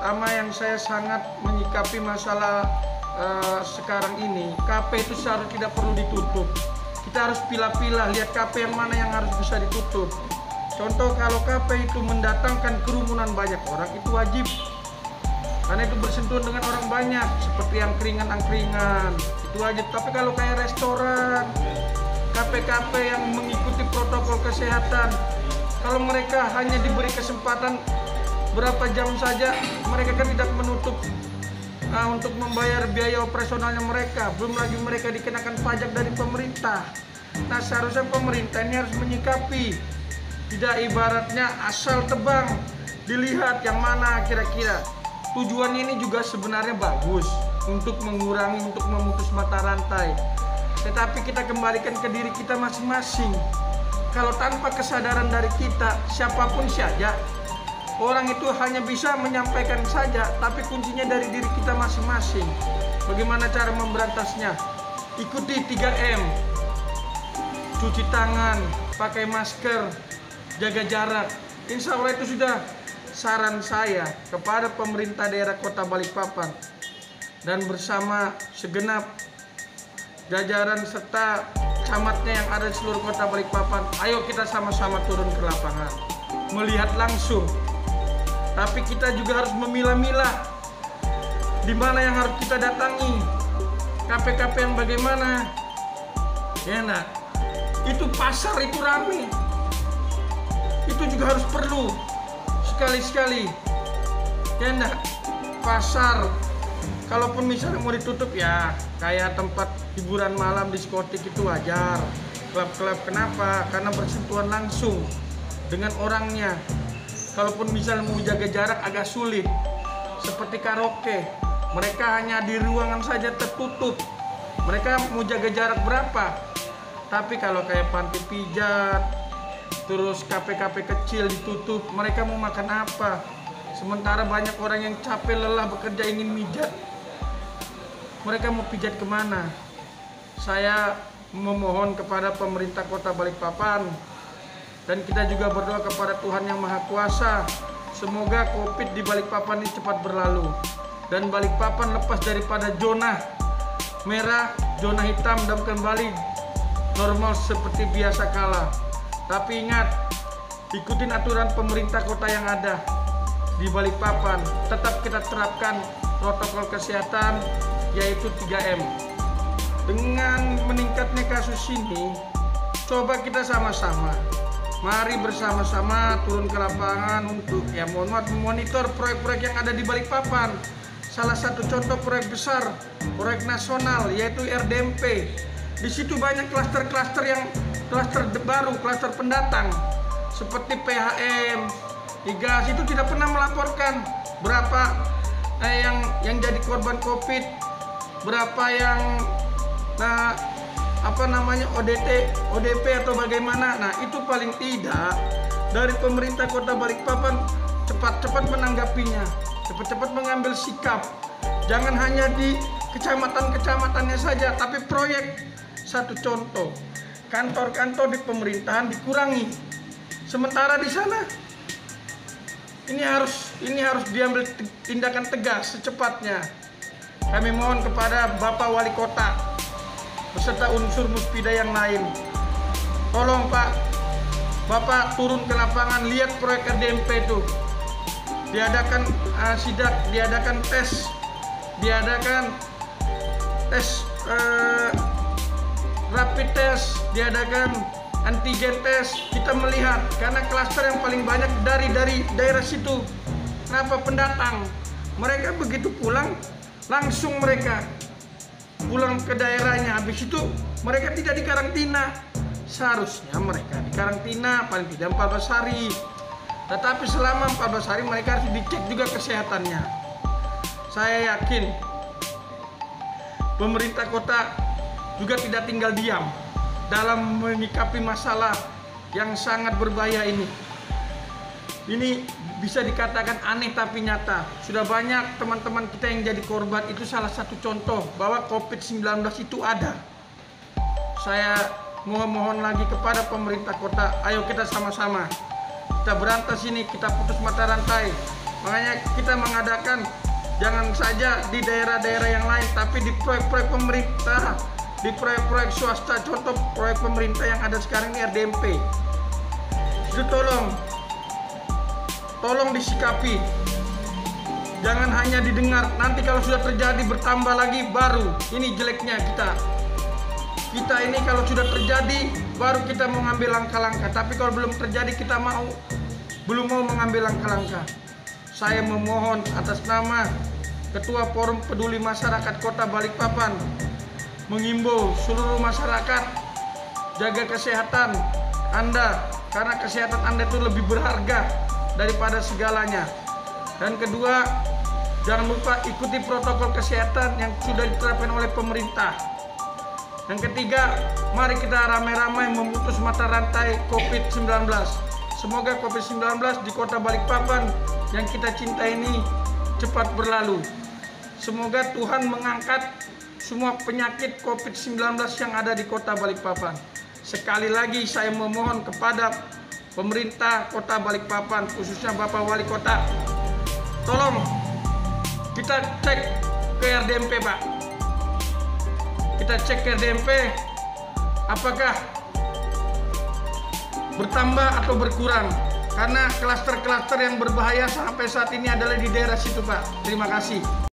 pertama yang saya sangat menyikapi masalah sekarang ini, KP itu seharusnya tidak perlu ditutup. Kita harus pilah-pilah, lihat KP yang mana yang harus bisa ditutup. Contoh, kalau KP itu mendatangkan kerumunan banyak orang, itu wajib, karena itu bersentuhan dengan orang banyak, seperti yang angkringan, itu wajib. Tapi kalau kayak restoran, KP-KP yang mengikuti protokol kesehatan, kalau mereka hanya diberi kesempatan berapa jam saja, mereka kan tidak menutup untuk membayar biaya operasionalnya mereka, belum lagi mereka dikenakan pajak dari pemerintah. Nah, seharusnya pemerintah ini harus menyikapi, tidak ibaratnya asal tebang, dilihat yang mana kira-kira. Tujuannya ini juga sebenarnya bagus untuk mengurangi, untuk memutus mata rantai. Tetapi kita kembalikan ke diri kita masing-masing. Kalau tanpa kesadaran dari kita, siapapun saja, orang itu hanya bisa menyampaikan saja, tapi kuncinya dari diri kita masing-masing. Bagaimana cara memberantasnya? Ikuti 3M. Cuci tangan, pakai masker, jaga jarak. Insya Allah itu sudah saran saya kepada pemerintah daerah Kota Balikpapan dan bersama segenap jajaran serta camatnya yang ada di seluruh Kota Balikpapan. Ayo kita sama-sama turun ke lapangan, melihat langsung. Tapi kita juga harus memilah-milah di mana yang harus kita datangi, KP-KP yang bagaimana. Ya nak, itu pasar itu rame, itu juga harus perlu sekali-sekali. Ya nak, pasar, kalaupun misalnya mau ditutup ya kayak tempat hiburan malam, diskotik itu wajar. Klub-klub kenapa? Karena bersentuhan langsung dengan orangnya. Kalaupun misalnya mau jaga jarak agak sulit, seperti karaoke, mereka hanya di ruangan saja tertutup, mereka mau jaga jarak berapa. Tapi kalau kayak panti pijat, terus kafe-kafe kecil ditutup, mereka mau makan apa? Sementara banyak orang yang capek lelah bekerja ingin mijat, mereka mau pijat kemana? Saya memohon kepada pemerintah Kota Balikpapan, dan kita juga berdoa kepada Tuhan Yang Maha Kuasa, semoga COVID di Balikpapan ini cepat berlalu dan Balikpapan lepas daripada zona merah, zona hitam, dan kembali normal seperti biasa kala. Tapi ingat, ikutin aturan pemerintah kota yang ada di Balikpapan. Tetap kita terapkan protokol kesehatan, yaitu 3M. Dengan meningkatnya kasus ini, coba kita sama-sama, mari bersama-sama turun ke lapangan untuk memonitor proyek-proyek yang ada di Balikpapan. Salah satu contoh proyek besar, proyek nasional, yaitu RDMP. Di situ banyak klaster-klaster yang klaster baru, klaster pendatang, seperti PHM, Igas, itu tidak pernah melaporkan berapa yang jadi korban COVID, berapa yang ODP atau bagaimana. Nah, itu paling tidak dari pemerintah Kota Balikpapan cepat-cepat menanggapinya, cepat-cepat mengambil sikap. Jangan hanya di kecamatan-kecamatannya saja, tapi proyek. Satu contoh, kantor-kantor di pemerintahan dikurangi. Sementara di sana ini harus diambil tindakan tegas secepatnya. Kami mohon kepada Bapak Wali Kota beserta unsur muspida yang lain, tolong Pak, Bapak turun ke lapangan, lihat proyek RDMP itu, diadakan sidak, diadakan tes, rapid test, diadakan antigen test. Kita melihat, karena klaster yang paling banyak dari daerah situ. Kenapa? Pendatang. Mereka begitu pulang, langsung mereka pulang ke daerahnya. Habis itu mereka tidak dikarantina. Seharusnya mereka dikarantina paling tidak 14 hari. Tetapi selama 14 hari mereka harus dicek juga kesehatannya. Saya yakin pemerintah kota juga tidak tinggal diam dalam menyikapi masalah yang sangat berbahaya ini. Ini bisa dikatakan aneh tapi nyata. Sudah banyak teman-teman kita yang jadi korban. Itu salah satu contoh bahwa COVID-19 itu ada. Saya mohon lagi kepada pemerintah kota, ayo kita sama-sama kita berantas ini, kita putus mata rantai. Makanya kita mengadakan jangan saja di daerah-daerah yang lain, tapi di proyek-proyek pemerintah, di proyek-proyek swasta. Contoh proyek pemerintah yang ada sekarang ini RDMP. Itu tolong disikapi. Jangan hanya didengar. Nanti kalau sudah terjadi bertambah lagi baru. Ini jeleknya kita. Kita ini kalau sudah terjadi baru kita mau ngambil langkah-langkah. Tapi kalau belum terjadi kita belum mau mengambil langkah-langkah. Saya memohon atas nama Ketua Forum Peduli Masyarakat Kota Balikpapan mengimbau seluruh masyarakat jaga kesehatan Anda, karena kesehatan Anda itu lebih berharga daripada segalanya. Dan kedua, jangan lupa ikuti protokol kesehatan yang sudah diterapkan oleh pemerintah. Yang ketiga, mari kita ramai-ramai memutus mata rantai COVID-19. Semoga COVID-19 di Kota Balikpapan yang kita cinta ini cepat berlalu. Semoga Tuhan mengangkat semua penyakit COVID-19 yang ada di Kota Balikpapan. Sekali lagi saya memohon kepada pemerintah Kota Balikpapan, khususnya Bapak Wali Kota, tolong kita cek ke RDMP, Pak. Kita cek ke RDMP apakah bertambah atau berkurang, karena klaster-klaster yang berbahaya sampai saat ini adalah di daerah situ, Pak. Terima kasih.